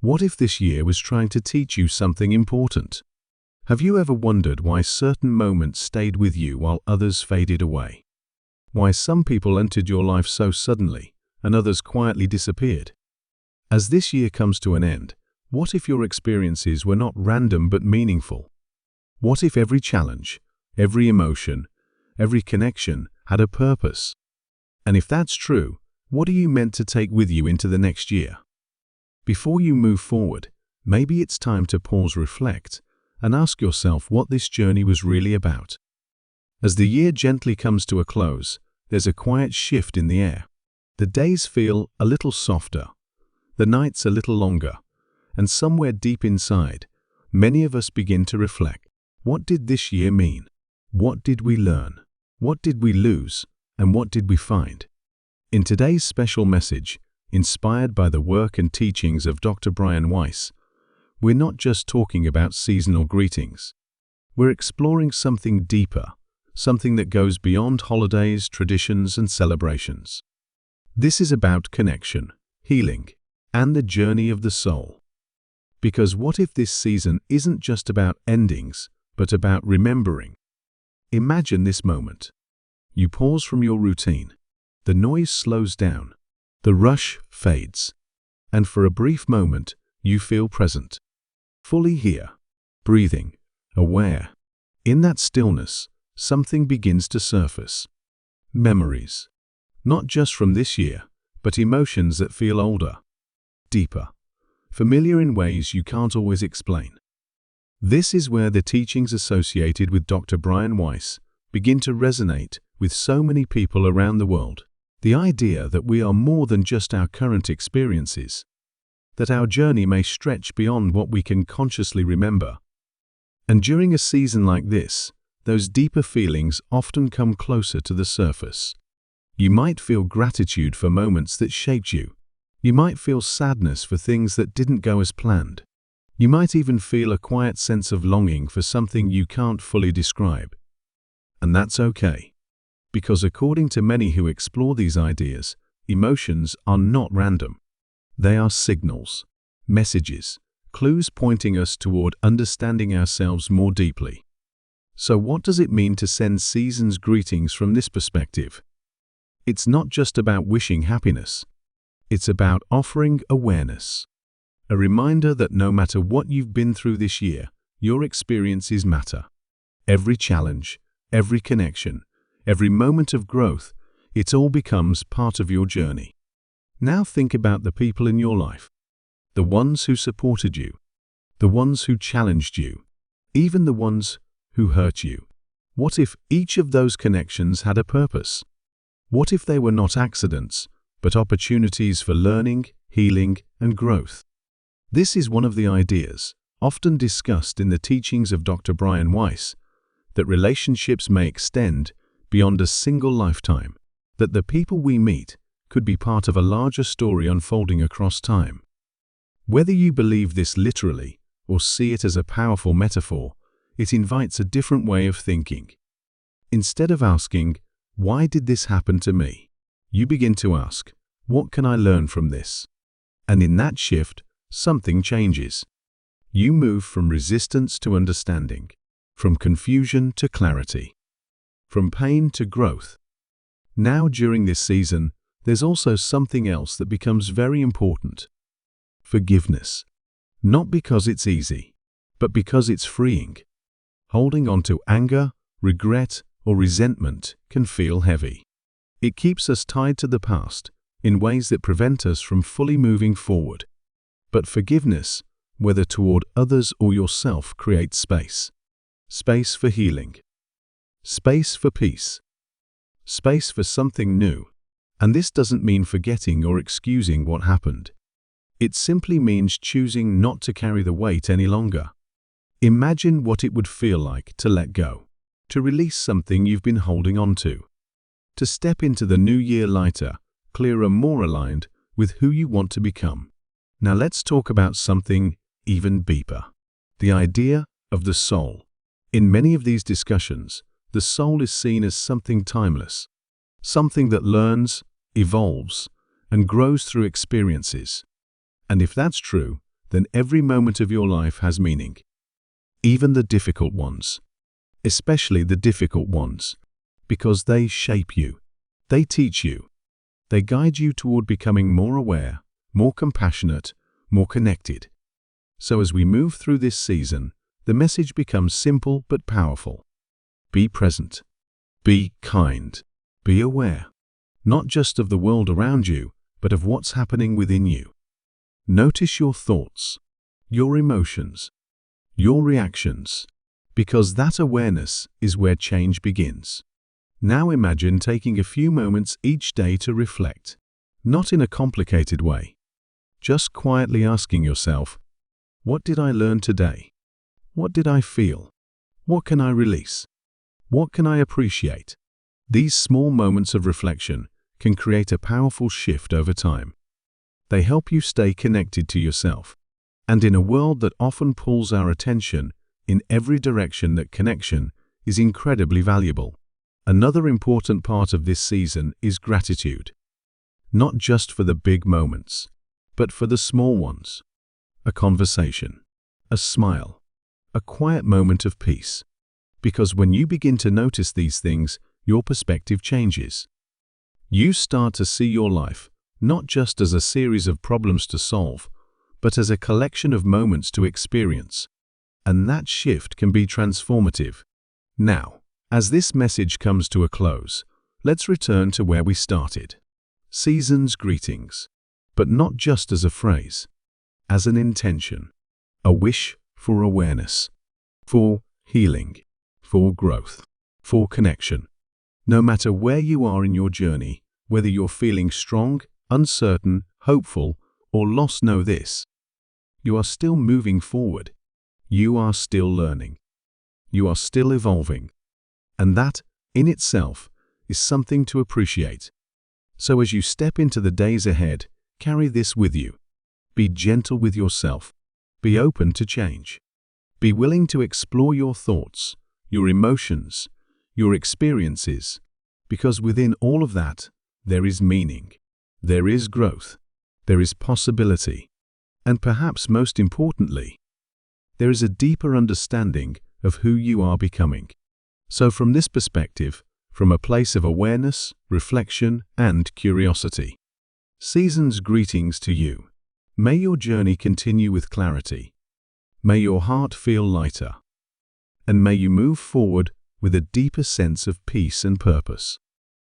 What if this year was trying to teach you something important? Have you ever wondered why certain moments stayed with you while others faded away? Why some people entered your life so suddenly and others quietly disappeared? As this year comes to an end, what if your experiences were not random but meaningful? What if every challenge, every emotion, every connection had a purpose? And if that's true, what are you meant to take with you into the next year? Before you move forward, maybe it's time to pause, reflect, and ask yourself what this journey was really about. As the year gently comes to a close, there's a quiet shift in the air. The days feel a little softer, the nights a little longer, and somewhere deep inside, many of us begin to reflect. What did this year mean? What did we learn? What did we lose? And what did we find? In today's special message, inspired by the work and teachings of Dr. Brian Weiss, we're not just talking about seasonal greetings. We're exploring something deeper, something that goes beyond holidays, traditions, and celebrations. This is about connection, healing, and the journey of the soul. Because what if this season isn't just about endings, but about remembering? Imagine this moment. You pause from your routine. The noise slows down. The rush fades. And for a brief moment, you feel present. Fully here, breathing, aware. In that stillness, something begins to surface. Memories. Not just from this year, but emotions that feel older, deeper, familiar in ways you can't always explain. This is where the teachings associated with Dr. Brian Weiss begin to resonate with so many people around the world. The idea that we are more than just our current experiences, that our journey may stretch beyond what we can consciously remember. And during a season like this, those deeper feelings often come closer to the surface. You might feel gratitude for moments that shaped you. You might feel sadness for things that didn't go as planned. You might even feel a quiet sense of longing for something you can't fully describe. And that's okay. Because according to many who explore these ideas, emotions are not random. They are signals, messages, clues pointing us toward understanding ourselves more deeply. So what does it mean to send season's greetings from this perspective? It's not just about wishing happiness. It's about offering awareness. A reminder that no matter what you've been through this year, your experiences matter. Every challenge, every connection, every moment of growth, it all becomes part of your journey. Now think about the people in your life. The ones who supported you. The ones who challenged you. Even the ones who hurt you. What if each of those connections had a purpose? What if they were not accidents, but opportunities for learning, healing, and growth? This is one of the ideas, often discussed in the teachings of Dr. Brian Weiss, that relationships may extend beyond a single lifetime, that the people we meet could be part of a larger story unfolding across time. Whether you believe this literally or see it as a powerful metaphor, it invites a different way of thinking. Instead of asking, "Why did this happen to me?" you begin to ask, "What can I learn from this?" And in that shift, something changes. You move from resistance to understanding, from confusion to clarity, from pain to growth. Now, during this season, there's also something else that becomes very important. Forgiveness. Not because it's easy, but because it's freeing. Holding on to anger, regret, or resentment can feel heavy. It keeps us tied to the past in ways that prevent us from fully moving forward. But forgiveness, whether toward others or yourself, creates space. Space for healing. Space for peace. Space for something new. And this doesn't mean forgetting or excusing what happened. It simply means choosing not to carry the weight any longer. Imagine what it would feel like to let go, to release something you've been holding on to step into the new year lighter, clearer, more aligned with who you want to become. Now let's talk about something even deeper. The idea of the soul. In many of these discussions, the soul is seen as something timeless, something that learns, evolves, and grows through experiences. And if that's true, then every moment of your life has meaning. Even the difficult ones. Especially the difficult ones. Because they shape you. They teach you. They guide you toward becoming more aware, more compassionate, more connected. So as we move through this season, the message becomes simple but powerful. Be present. Be kind. Be aware. Not just of the world around you, but of what's happening within you. Notice your thoughts, your emotions, your reactions, because that awareness is where change begins. Now imagine taking a few moments each day to reflect, not in a complicated way. Just quietly asking yourself, what did I learn today? What did I feel? What can I release? What can I appreciate? These small moments of reflection can create a powerful shift over time. They help you stay connected to yourself. And in a world that often pulls our attention in every direction, that connection is incredibly valuable. Another important part of this season is gratitude. Not just for the big moments, but for the small ones. A conversation, a smile, a quiet moment of peace. Because when you begin to notice these things, your perspective changes. You start to see your life not just as a series of problems to solve, but as a collection of moments to experience. And that shift can be transformative. Now, as this message comes to a close, let's return to where we started. Season's greetings, but not just as a phrase, as an intention, a wish for awareness, for healing, for growth, for connection. No matter where you are in your journey, whether you're feeling strong, uncertain, hopeful, or lost, know this: you are still moving forward. You are still learning. You are still evolving. And that, in itself, is something to appreciate. So as you step into the days ahead, carry this with you. Be gentle with yourself. Be open to change. Be willing to explore your thoughts, your emotions, your experiences, because within all of that, there is meaning, there is growth, there is possibility, and perhaps most importantly, there is a deeper understanding of who you are becoming. So from this perspective, from a place of awareness, reflection, and curiosity, season's greetings to you. May your journey continue with clarity. May your heart feel lighter. And may you move forward with a deeper sense of peace and purpose.